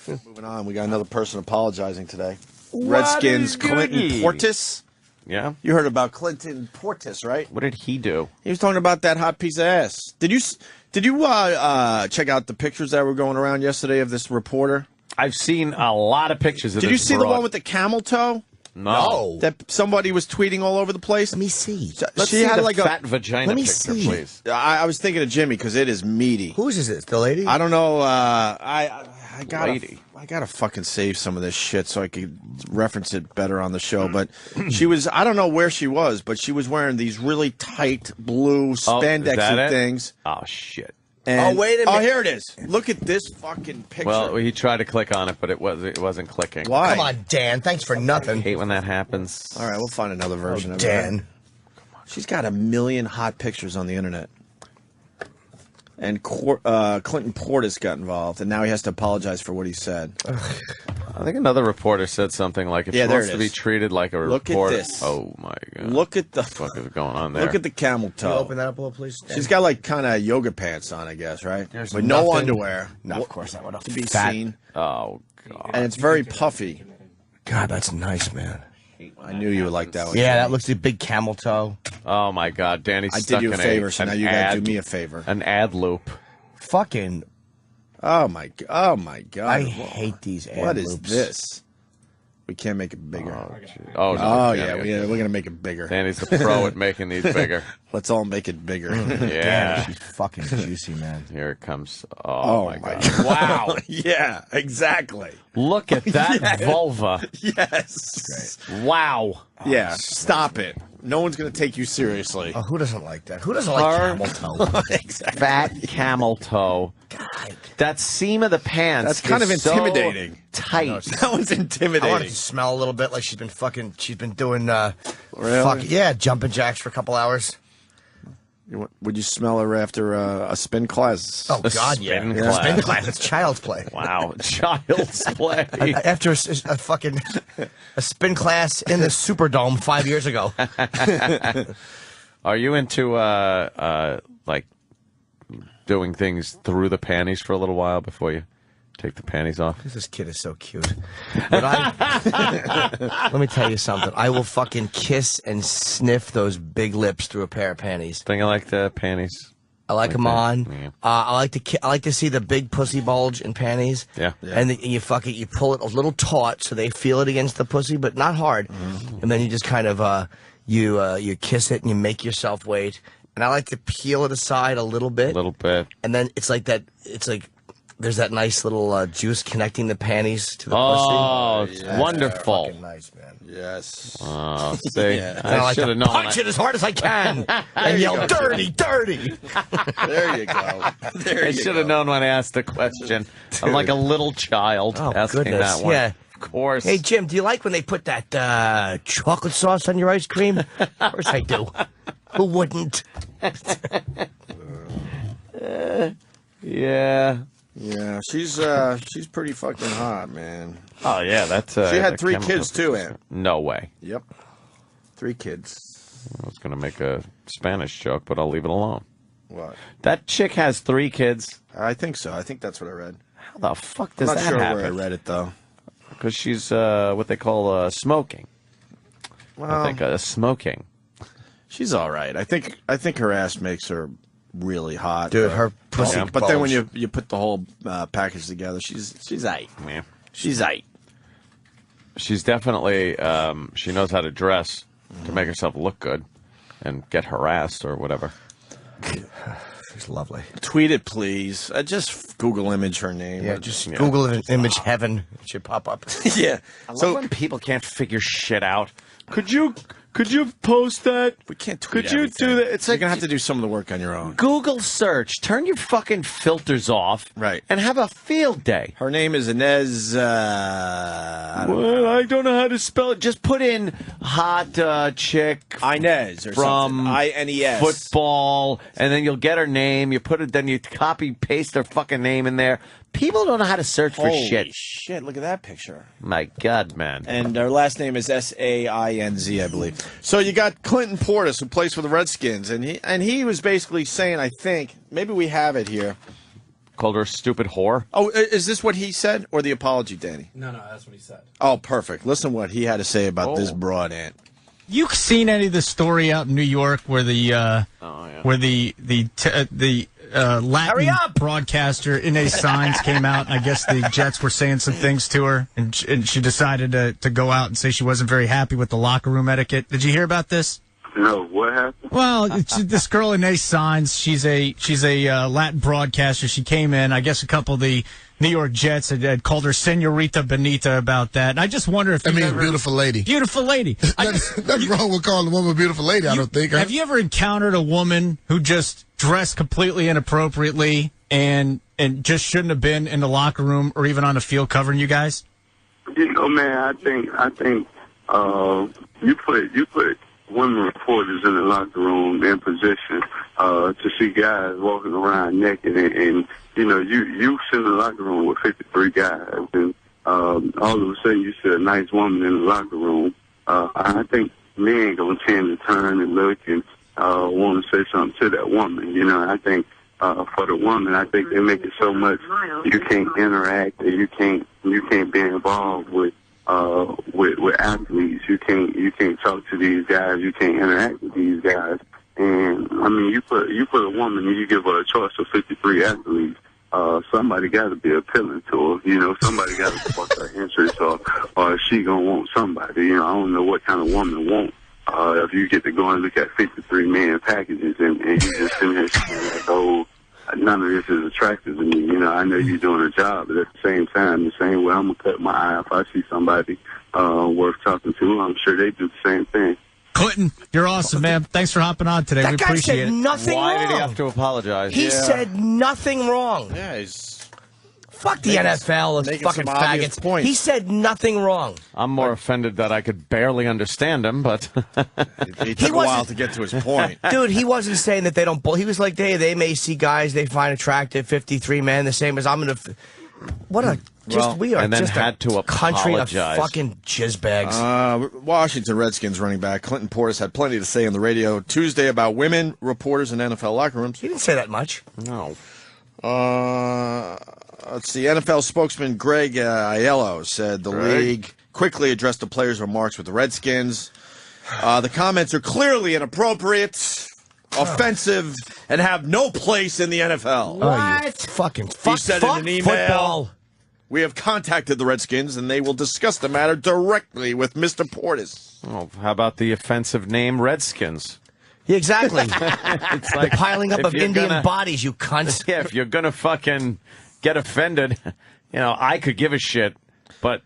Speaker 2: Moving on, we got another person apologizing today.
Speaker 1: What
Speaker 2: Redskins
Speaker 1: a
Speaker 2: Clinton
Speaker 1: goodie.
Speaker 2: Portis.
Speaker 1: Yeah.
Speaker 2: You heard about Clinton Portis, right?
Speaker 1: What did he do?
Speaker 2: He was talking about that hot piece of ass. Did you check out the pictures that were going around yesterday of this reporter?
Speaker 1: I've seen a lot of pictures of
Speaker 2: Did
Speaker 1: this
Speaker 2: you see the
Speaker 1: broad.
Speaker 2: one with the camel toe?
Speaker 1: No.
Speaker 2: That somebody was tweeting all over the place?
Speaker 3: Let me see.
Speaker 1: Let's
Speaker 2: she
Speaker 1: see
Speaker 2: had
Speaker 1: the
Speaker 2: like
Speaker 1: fat
Speaker 2: a
Speaker 1: vagina
Speaker 3: Let me
Speaker 1: picture,
Speaker 3: see.
Speaker 1: please.
Speaker 2: I was thinking of Jimmy because it is meaty.
Speaker 3: Whose is this? The lady?
Speaker 2: I don't know. I gotta
Speaker 1: Lady.
Speaker 2: I gotta fucking save some of this shit so I could reference it better on the show. But she was, I don't know where she was, but she was wearing these really tight blue
Speaker 1: is that
Speaker 2: spandexy
Speaker 1: it?
Speaker 2: things.
Speaker 1: Oh, shit.
Speaker 2: And,
Speaker 3: wait a minute.
Speaker 2: Oh, here it is. Look at this fucking picture.
Speaker 1: Well, he tried to click on it, but it wasn't clicking.
Speaker 2: Why?
Speaker 3: Come on, Dan. Thanks for nothing.
Speaker 1: I hate when that happens.
Speaker 2: All right, we'll find another version of it.
Speaker 3: Dan.
Speaker 2: She's got 1 million hot pictures on the internet. And Clinton Portis got involved, and now he has to apologize for what he said.
Speaker 1: I think another reporter said something like, if
Speaker 2: Yeah,
Speaker 1: she
Speaker 2: there
Speaker 1: wants
Speaker 2: it
Speaker 1: to be
Speaker 2: is.
Speaker 1: treated like a
Speaker 2: Look at
Speaker 1: reporter.
Speaker 2: this.
Speaker 1: Oh, my God.
Speaker 2: Look at the
Speaker 1: What the fuck is going on there?
Speaker 2: Look at the camel toe.
Speaker 3: Can you open that up a little, please? Dan?
Speaker 2: She's got like kind of yoga pants on, I guess, right?
Speaker 3: There's
Speaker 2: With no
Speaker 3: nothing-
Speaker 2: underwear.
Speaker 3: No, of course not.
Speaker 2: To be
Speaker 3: Fat.
Speaker 2: seen.
Speaker 1: Oh, God.
Speaker 2: And it's very puffy.
Speaker 3: God, that's nice, man.
Speaker 2: I knew you would like that one.
Speaker 3: Yeah, that looks like a big camel toe.
Speaker 1: Oh, my God. Danny's
Speaker 2: I
Speaker 1: stuck
Speaker 2: did you a
Speaker 1: in
Speaker 2: favor, so
Speaker 1: an
Speaker 2: now you got to
Speaker 1: ad-
Speaker 2: do me a favor.
Speaker 1: An ad loop.
Speaker 3: Fucking,
Speaker 2: Oh my God!
Speaker 3: I hate these ad
Speaker 2: What is
Speaker 3: loops.
Speaker 2: this? We can't make it bigger.
Speaker 1: Oh, no,
Speaker 2: Oh,
Speaker 1: we
Speaker 2: yeah,
Speaker 1: can't.
Speaker 2: we're gonna make it bigger.
Speaker 1: Danny's the pro at making these bigger.
Speaker 2: Let's all make it bigger.
Speaker 1: Yeah.
Speaker 3: She's fucking juicy, man.
Speaker 1: Here it comes. Oh, my God.
Speaker 2: Wow! Yeah, exactly.
Speaker 1: Look at that vulva.
Speaker 2: Yes.
Speaker 1: Wow.
Speaker 2: Yeah. Stop it. No one's gonna take you seriously.
Speaker 3: Oh, who doesn't like that? Who doesn't like camel toe?
Speaker 2: Exactly.
Speaker 1: Fat camel toe.
Speaker 3: God.
Speaker 1: That seam of the pants.
Speaker 2: That's kind
Speaker 1: is
Speaker 2: of intimidating.
Speaker 1: So tight.
Speaker 2: That was
Speaker 3: I want it
Speaker 2: intimidating.
Speaker 3: to smell a little bit like she's been doing,
Speaker 2: Really?
Speaker 3: jumping jacks for a couple hours.
Speaker 2: Would you smell her after a spin class?
Speaker 3: Oh,
Speaker 1: A
Speaker 3: God, yeah.
Speaker 1: spin class.
Speaker 3: Spin class. It's child's play.
Speaker 1: Wow. Child's play.
Speaker 3: After a spin class in the Superdome 5 years ago.
Speaker 1: Are you into, like, doing things through the panties for a little while before you take the panties off?
Speaker 3: This kid is so cute. But let me tell you something. I will fucking kiss and sniff those big lips through a pair of panties.
Speaker 1: Think I like the panties.
Speaker 3: I like them on.
Speaker 1: Yeah.
Speaker 3: I like to see the big pussy bulge in panties.
Speaker 1: Yeah.
Speaker 3: And you you pull it a little taut so they feel it against the pussy, but not hard. And then you just kind of you kiss it and you make yourself wait. And I like to peel it aside a little bit.
Speaker 1: A little bit.
Speaker 3: And then it's like that. It's like There's that nice little juice connecting the panties to the
Speaker 1: Oh,
Speaker 3: pussy.
Speaker 1: it's wonderful.
Speaker 3: Fucking nice, man.
Speaker 2: Yes.
Speaker 1: Oh, see,
Speaker 3: I
Speaker 1: I
Speaker 3: like
Speaker 1: should
Speaker 3: to
Speaker 1: have known.
Speaker 3: punch it as hard as I can and yell, dirty, dirty.
Speaker 2: There you go. There
Speaker 1: I
Speaker 2: you
Speaker 1: should have known when I asked the question. I'm like a little child asking
Speaker 3: goodness.
Speaker 1: that one.
Speaker 3: Yeah.
Speaker 1: Of course.
Speaker 3: Hey, Jim, do you like when they put that chocolate sauce on your ice cream? Of course I do. Who wouldn't?
Speaker 1: Yeah.
Speaker 2: Yeah, she's pretty fucking hot, man.
Speaker 1: Oh, yeah, that's...
Speaker 2: she had
Speaker 1: the
Speaker 2: 3
Speaker 1: chemical-
Speaker 2: kids, too, Ant.
Speaker 1: No way.
Speaker 2: Yep. 3 kids.
Speaker 1: I was going to make a Spanish joke, but I'll leave it alone.
Speaker 2: What?
Speaker 1: That chick has 3 kids?
Speaker 2: I think so. I think that's what I read.
Speaker 1: How the fuck does
Speaker 2: I'm not
Speaker 1: that
Speaker 2: sure
Speaker 1: happen?
Speaker 2: where I read it, though.
Speaker 1: Because she's what they call smoking.
Speaker 2: Well,
Speaker 1: I think smoking.
Speaker 2: She's all right. I think her ass makes her really hot.
Speaker 3: Dude, her pussy
Speaker 2: But then when
Speaker 3: bulge.
Speaker 2: you put the whole package together, she's aight.
Speaker 1: Yeah.
Speaker 2: She's aight.
Speaker 1: She's definitely, she knows how to dress to make herself look good and get harassed or whatever.
Speaker 3: She's lovely.
Speaker 2: Tweet it, please. Just Google image her name.
Speaker 3: Yeah, just Google it, image heaven. It should pop up.
Speaker 2: Yeah.
Speaker 1: I love when people can't figure shit out. Could you post that?
Speaker 2: We can't tweet
Speaker 1: Could you
Speaker 2: everything.
Speaker 1: do that? It's
Speaker 2: You're
Speaker 1: like
Speaker 2: going to have to do some of the work on your own.
Speaker 1: Google search. Turn your fucking filters off.
Speaker 2: Right.
Speaker 1: And have a field day.
Speaker 2: Her name is Inez.
Speaker 1: I don't know how to spell it. Just put in hot chick
Speaker 2: Inez or
Speaker 1: from
Speaker 2: something. I-N-E-S.
Speaker 1: football, and then you'll get her name. You put it, then you copy paste her fucking name in there. People don't know how to search for
Speaker 2: Holy
Speaker 1: shit.
Speaker 2: shit, look at that picture.
Speaker 1: My God, man.
Speaker 2: And her last name is S-A-I-N-Z, I believe. So you got Clinton Portis, who plays for the Redskins, and he was basically saying, I think, maybe we have it here.
Speaker 1: Called her a stupid whore.
Speaker 2: Oh, is this what he said, or the apology, Danny?
Speaker 13: No, that's what he said.
Speaker 2: Oh, perfect. Listen what he had to say about this broad ant.
Speaker 13: You seen any of the story out in New York where the Latin broadcaster Inez Signs came out, and I guess the Jets were saying some things to her, and she decided to go out and say she wasn't very happy with the locker room etiquette. Did you hear about this?
Speaker 14: No, what happened?
Speaker 13: Well, this girl Inez Signs, she's a Latin broadcaster. She came in, I guess a couple of the New York Jets had called her Senorita Bonita about that. And I just wonder if
Speaker 15: beautiful lady.
Speaker 13: Beautiful lady.
Speaker 15: Nothing wrong with calling a woman a beautiful lady, I don't think.
Speaker 13: Have you ever encountered a woman who just dressed completely inappropriately and just shouldn't have been in the locker room or even on the field covering you guys?
Speaker 14: You know, man, I think you put women reporters in the locker room in position to see guys walking around naked, and you know, you sit in the locker room with 53 guys, and all of a sudden you see a nice woman in the locker room. I think men gonna tend to turn and look and want to say something to that woman. You know, I think for the woman, I think they make it so much you can't interact and you can't be involved with athletes. You can't talk to these guys. You can't interact with these guys. And I mean, you put a woman and you give her a choice of 53 athletes. Somebody got to be appealing to her. You know, somebody got to spark her interest, or she gonna want somebody. You know, I don't know what kind of woman want. If you get to go and look at 53 man packages and you just sit there saying, oh, none of this is attractive to me. You know, I know you're doing a job, but at the same time, the same way I'm gonna cut my eye if I see somebody worth talking to, I'm sure they do the same thing.
Speaker 13: Clinton, you're awesome, man. Thanks for hopping on today.
Speaker 3: That
Speaker 13: We
Speaker 3: guy
Speaker 13: appreciate
Speaker 3: said
Speaker 13: it.
Speaker 3: nothing
Speaker 1: Why
Speaker 3: wrong.
Speaker 1: did he have to apologize?
Speaker 3: He said nothing wrong.
Speaker 2: Yeah, he's...
Speaker 3: Fuck the NFL, those
Speaker 2: making
Speaker 3: fucking
Speaker 2: some obvious
Speaker 3: faggots.
Speaker 2: points.
Speaker 3: He said nothing wrong.
Speaker 1: I'm more offended that I could barely understand him, but
Speaker 2: He took a while to get to his point.
Speaker 3: Dude, he wasn't saying that they don't bull. He was like, they may see guys they find attractive, 53 men, the same as I'm going to... What a... we are
Speaker 1: and then
Speaker 3: just
Speaker 1: had to
Speaker 3: a country of
Speaker 1: apologize.
Speaker 3: fucking jizzbags.
Speaker 2: Washington Redskins running back Clinton Portis had plenty to say on the radio Tuesday about women reporters in NFL locker rooms.
Speaker 3: He didn't say that much.
Speaker 1: No.
Speaker 2: Let's see. NFL spokesman Greg Aiello said the league quickly addressed the players' remarks with the Redskins. The comments are clearly inappropriate, offensive, and have no place in the NFL.
Speaker 3: What? Fucking
Speaker 2: He said in an email,
Speaker 3: football.
Speaker 2: we have contacted the Redskins, and they will discuss the matter directly with Mr. Portis.
Speaker 1: Oh, how about the offensive name Redskins?
Speaker 3: Yeah, exactly.
Speaker 1: It's
Speaker 3: The piling up
Speaker 1: if
Speaker 3: of
Speaker 1: you're
Speaker 3: Indian
Speaker 1: gonna-
Speaker 3: bodies, you cunts.
Speaker 1: Yeah, if you're gonna fucking get offended. I could give a shit, but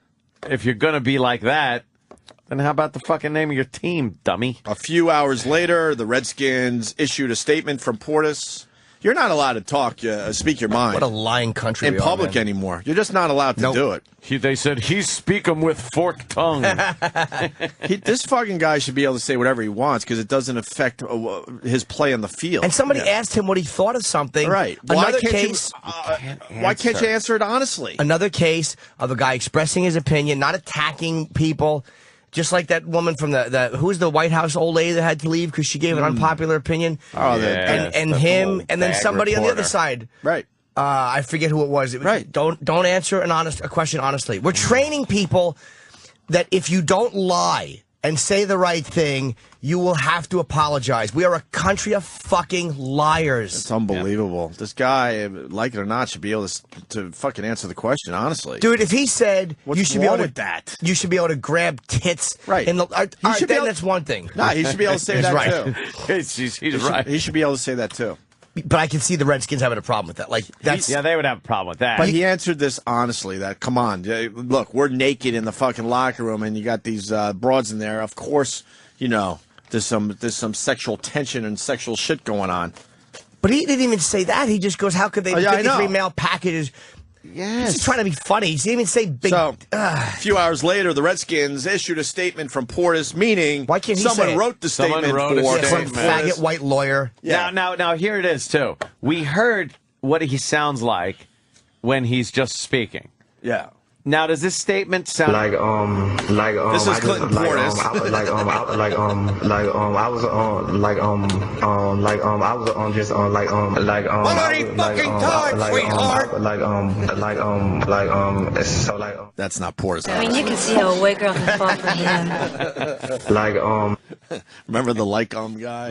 Speaker 1: if you're going to be like that, then how about the fucking name of your team, dummy?
Speaker 2: A few hours later, the Redskins issued a statement from Portis. You're not allowed to talk, speak your mind.
Speaker 3: What a lying country
Speaker 2: in public anymore. You're just not allowed to do it.
Speaker 1: They said he's speaking with forked tongue.
Speaker 2: This fucking guy should be able to say whatever he wants because it doesn't affect his play on the field.
Speaker 3: And somebody asked him what he thought of something.
Speaker 2: Right.
Speaker 3: Why can't
Speaker 2: you answer it honestly?
Speaker 3: Another case of a guy expressing his opinion, not attacking people. Just like that woman from who's the White House old lady that had to leave because she gave an unpopular opinion.
Speaker 2: Oh,
Speaker 3: and him, and then somebody on the other side.
Speaker 2: Right.
Speaker 3: I forget who it was. Right. Don't answer a question honestly. We're training people that if you don't lie and say the right thing, you will have to apologize. We are a country of fucking liars.
Speaker 2: It's unbelievable. Yeah. This guy, like it or not, should be able to fucking answer the question honestly.
Speaker 3: Dude, if he said
Speaker 2: you should be able to
Speaker 3: you should be able to grab tits.
Speaker 2: Right.
Speaker 3: That's one thing.
Speaker 2: Nah, he should be able to say that
Speaker 3: right.
Speaker 2: too.
Speaker 1: He's right.
Speaker 2: He should be able to say that too.
Speaker 3: But I can see the Redskins having a problem with that.
Speaker 1: They would have a problem with that.
Speaker 2: But he answered this honestly. That come on, look, we're naked in the fucking locker room, and you got these broads in there. Of course, there's some sexual tension and sexual shit going on.
Speaker 3: But he didn't even say that. He just goes, "How could they 53 mail packages?"
Speaker 2: Yes.
Speaker 3: He's trying to be funny. He didn't even say big.
Speaker 2: So, a few hours later, the Redskins issued a statement from Portis, meaning
Speaker 3: why can't he
Speaker 2: someone wrote the statement for
Speaker 3: some faggot white lawyer.
Speaker 1: Yeah. Now, here it is, too. We heard what he sounds like when he's just speaking.
Speaker 2: Yeah.
Speaker 1: Now, does this statement sound
Speaker 2: this is Clinton Portis. That's not Portis.
Speaker 16: I mean, you can see how a white girl can fall for him.
Speaker 2: Remember the guy?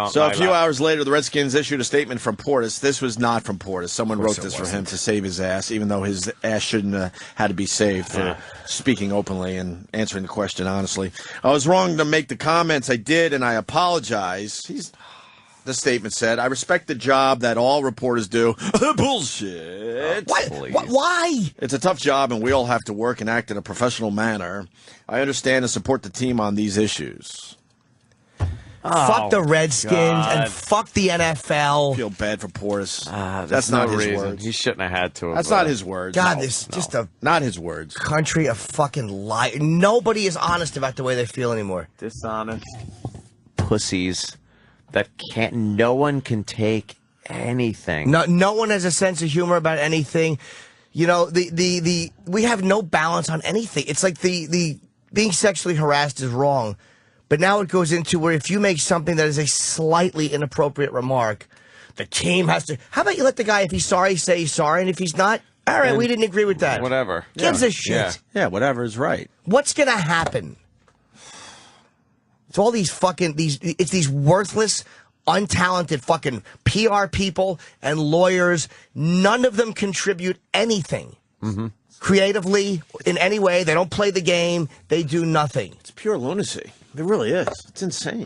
Speaker 2: So a few
Speaker 1: hours.
Speaker 2: hours later, the Redskins issued a statement from Portis. This was not from Portis. Someone wrote this for him to save his ass, even though his ass shouldn't had to be saved for speaking openly and answering the question honestly. I was wrong to make the comments I did, and I apologize. The statement said, I respect the job that all reporters do. Bullshit.
Speaker 3: Why?
Speaker 2: It's a tough job, and we all have to work and act in a professional manner. I understand and support the team on these issues.
Speaker 3: Fuck the Redskins and fuck the NFL.
Speaker 2: I feel bad for Portis.
Speaker 1: That's not his words. He shouldn't have had to.
Speaker 2: That's not his words.
Speaker 3: God, this just
Speaker 2: not his words.
Speaker 3: Country of fucking lie. Nobody is honest about the way they feel anymore.
Speaker 1: Dishonest pussies that can't. No one can take anything.
Speaker 3: No one has a sense of humor about anything. We have no balance on anything. It's like the being sexually harassed is wrong. But now it goes into where if you make something that is a slightly inappropriate remark, the team has to... How about you let the guy, if he's sorry, say he's sorry, and if he's not, all right, we didn't agree with that.
Speaker 1: Whatever.
Speaker 3: Gives a shit.
Speaker 2: Yeah, whatever is right.
Speaker 3: What's going to happen? It's all these fucking... It's these worthless, untalented fucking PR people and lawyers. None of them contribute anything.
Speaker 1: Mm-hmm.
Speaker 3: Creatively, in any way. They don't play the game. They do nothing.
Speaker 2: It's pure lunacy. It really is. It's insane.